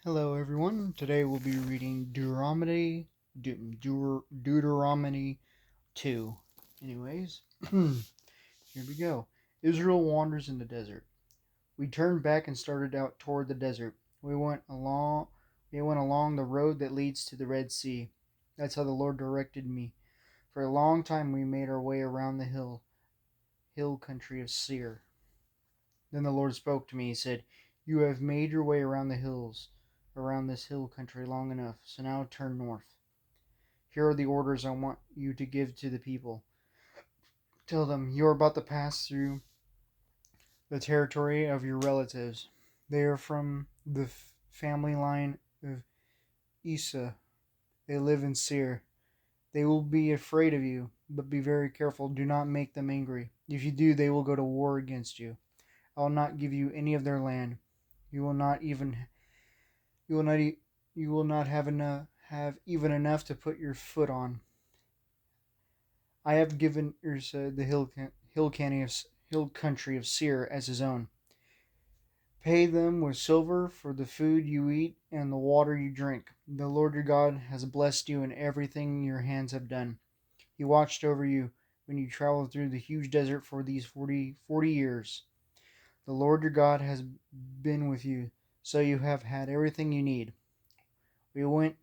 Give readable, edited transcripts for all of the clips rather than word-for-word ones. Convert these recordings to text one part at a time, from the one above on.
Hello, everyone. Today we'll be reading Deuteronomy 2. Anyways, here we go. Israel wanders in the desert. We turned back and started out toward the desert. We went along the road that leads to the Red Sea. That's how the Lord directed me. For a long time we made our way around the hill country of Seir. Then the Lord spoke to me. He said, "You have made your way around the hills, around this hill country long enough, so now turn north. Here are the orders I want you to give to the people. Tell them, you are about to pass through the territory of your relatives. They are from the family line of Isa. They live in Seir. They will be afraid of you, but be very careful. Do not make them angry. If you do, they will go to war against you. I will not give you any of their land. You will not even you will not you will not have even enough to put your foot on. I have given Ursa the hill country of Seir as his own. Pay them with silver for the food you eat and the water you drink. The Lord your God has blessed you in everything your hands have done. He watched over you when you traveled through the huge desert for these 40 years. The Lord your God has been with you, so you have had everything you need. We went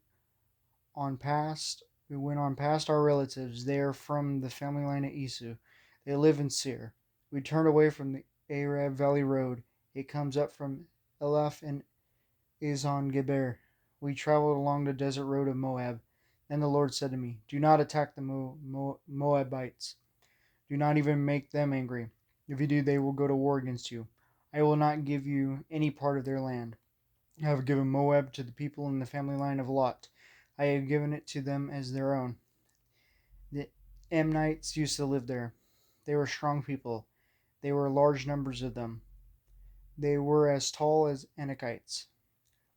we went on past our relatives. They are from the family line of Esau. They live in Seir. We turned away from the Arab Valley Road. It comes up from Eleph and Ezon Geber. We traveled along the desert road of Moab. Then the Lord said to me, "Do not attack the Moabites. Do not even make them angry. If you do, they will go to war against you. I will not give you any part of their land. I have given Moab to the people in the family line of Lot. I have given it to them as their own. The Ammonites used to live there. They were strong people. There were large numbers of them. They were as tall as Anakites.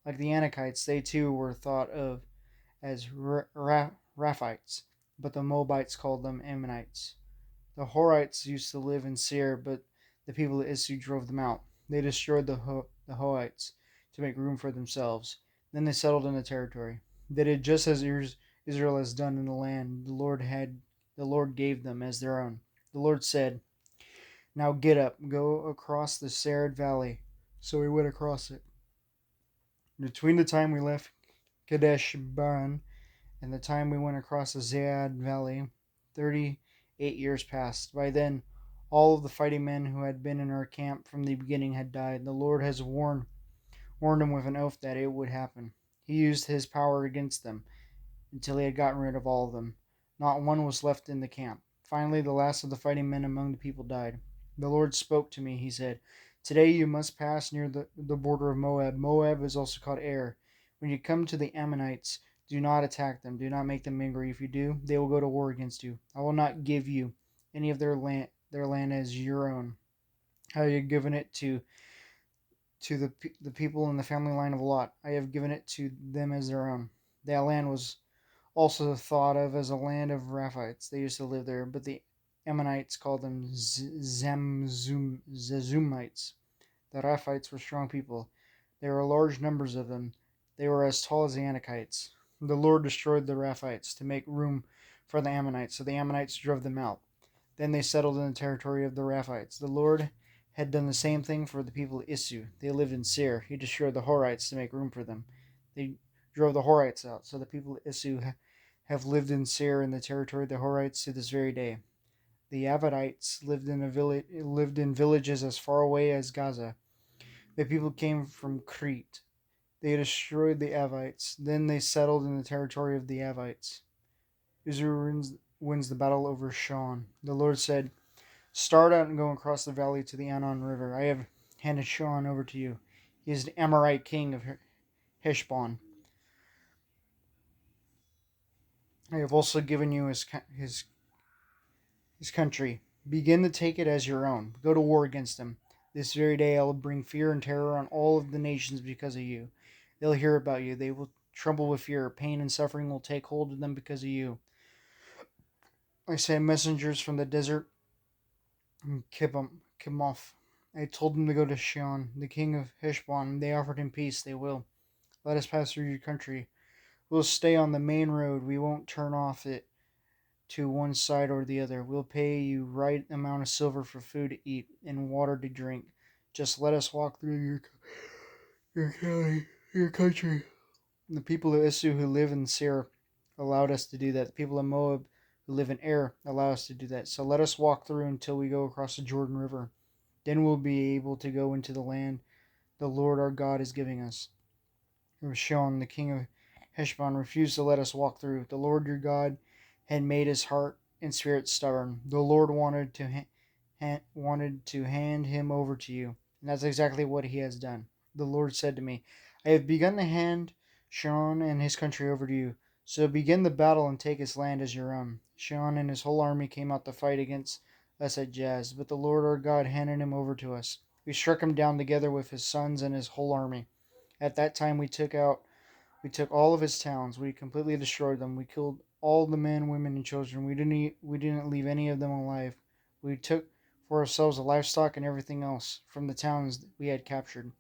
Like the Anakites, they too were thought of as Raphites, but the Moabites called them Ammonites. The Horites used to live in Seir, but the people of Isu drove them out. They destroyed the Hoites to make room for themselves. Then they settled in the territory. They did just as Israel has done in the land the Lord gave them as their own. The Lord said, "Now get up, go across the Sarid Valley." So we went across it. Between the time we left Kadesh Barn and the time we went across the Zayad Valley, 38 years passed. By then, all of the fighting men who had been in our camp from the beginning had died. The Lord has warned him with an oath that it would happen. He used his power against them until he had gotten rid of all of them. Not one was left in the camp. Finally, the last of the fighting men among the people died. The Lord spoke to me. He said, "Today you must pass near the border of Moab. Moab is also called Ar. When you come to the Ammonites, do not attack them. Do not make them angry. If you do, they will go to war against you. I will not give you any of their land as your own. I have given it to the people in the family line of Lot. I have given it to them as their own. That land was also thought of as a land of Raphites. They used to live there, but the Ammonites called them Zezumites. The Raphites were strong people. There were large numbers of them. They were as tall as the Anakites. The Lord destroyed the Raphites to make room for the Ammonites, so the Ammonites drove them out. Then they settled in the territory of the Raphites. The Lord had done the same thing for the people of Isu. They lived in Seir. He destroyed the Horites to make room for them. They drove the Horites out, so the people of Isu have lived in Seir in the territory of the Horites to this very day. The Avadites lived in villages as far away as Gaza. The people came from Crete. They destroyed the Avites. Then they settled in the territory of the Avites. Israel wins the battle over Shawn. The Lord said, "Start out and go across the valley to the Anon River. I have handed Shawn over to you. He is the Amorite king of Heshbon. I have also given you his country. Begin to take it as your own. Go to war against him. This very day I will bring fear and terror on all of the nations because of you. They'll hear about you. They will tremble with fear. Pain and suffering will take hold of them because of you. I sent messengers from the desert and Kimoth. I told them to go to Shion, the king of Heshbon. They offered him peace. They will. Let us pass through your country. We'll stay on the main road. We won't turn off it to one side or the other. We'll pay you right amount of silver for food to eat and water to drink. Just let us walk through your country. The people of Isu who live in Seir allowed us to do that. The people of Moab who live in Ar allow us to do that. So let us walk through until we go across the Jordan River. Then we'll be able to go into the land the Lord our God is giving us. Rishon, the king of Heshbon, refused to let us walk through. The Lord your God had made his heart and spirit stubborn. The Lord wanted to hand him over to you, and that's exactly what he has done. The Lord said to me, I have begun to hand Sihon and his country over to you. So begin the battle and take his land as your own. Sihon and his whole army came out to fight against us at Jaz, but the Lord our God handed him over to us. We struck him down together with his sons and his whole army. At that time we took all of his towns. We completely destroyed them. We killed all the men, women, and children. We didn't leave any of them alive. We took for ourselves the livestock and everything else from the towns we had captured.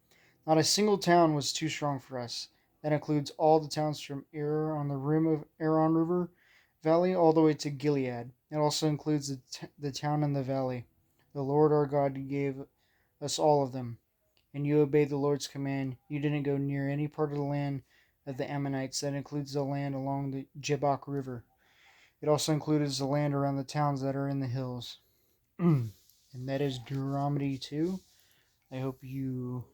Not a single town was too strong for us. That includes all the towns from Ir on the rim of Aron River Valley all the way to Gilead. It also includes the town in the valley. The Lord our God gave us all of them, and you obeyed the Lord's command. You didn't go near any part of the land of the Ammonites. That includes the land along the Jabbok River. It also includes the land around the towns that are in the hills. And that is Deuteronomy 2. I hope you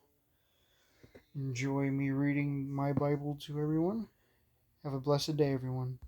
enjoy me reading my Bible to everyone. Have a blessed day, everyone.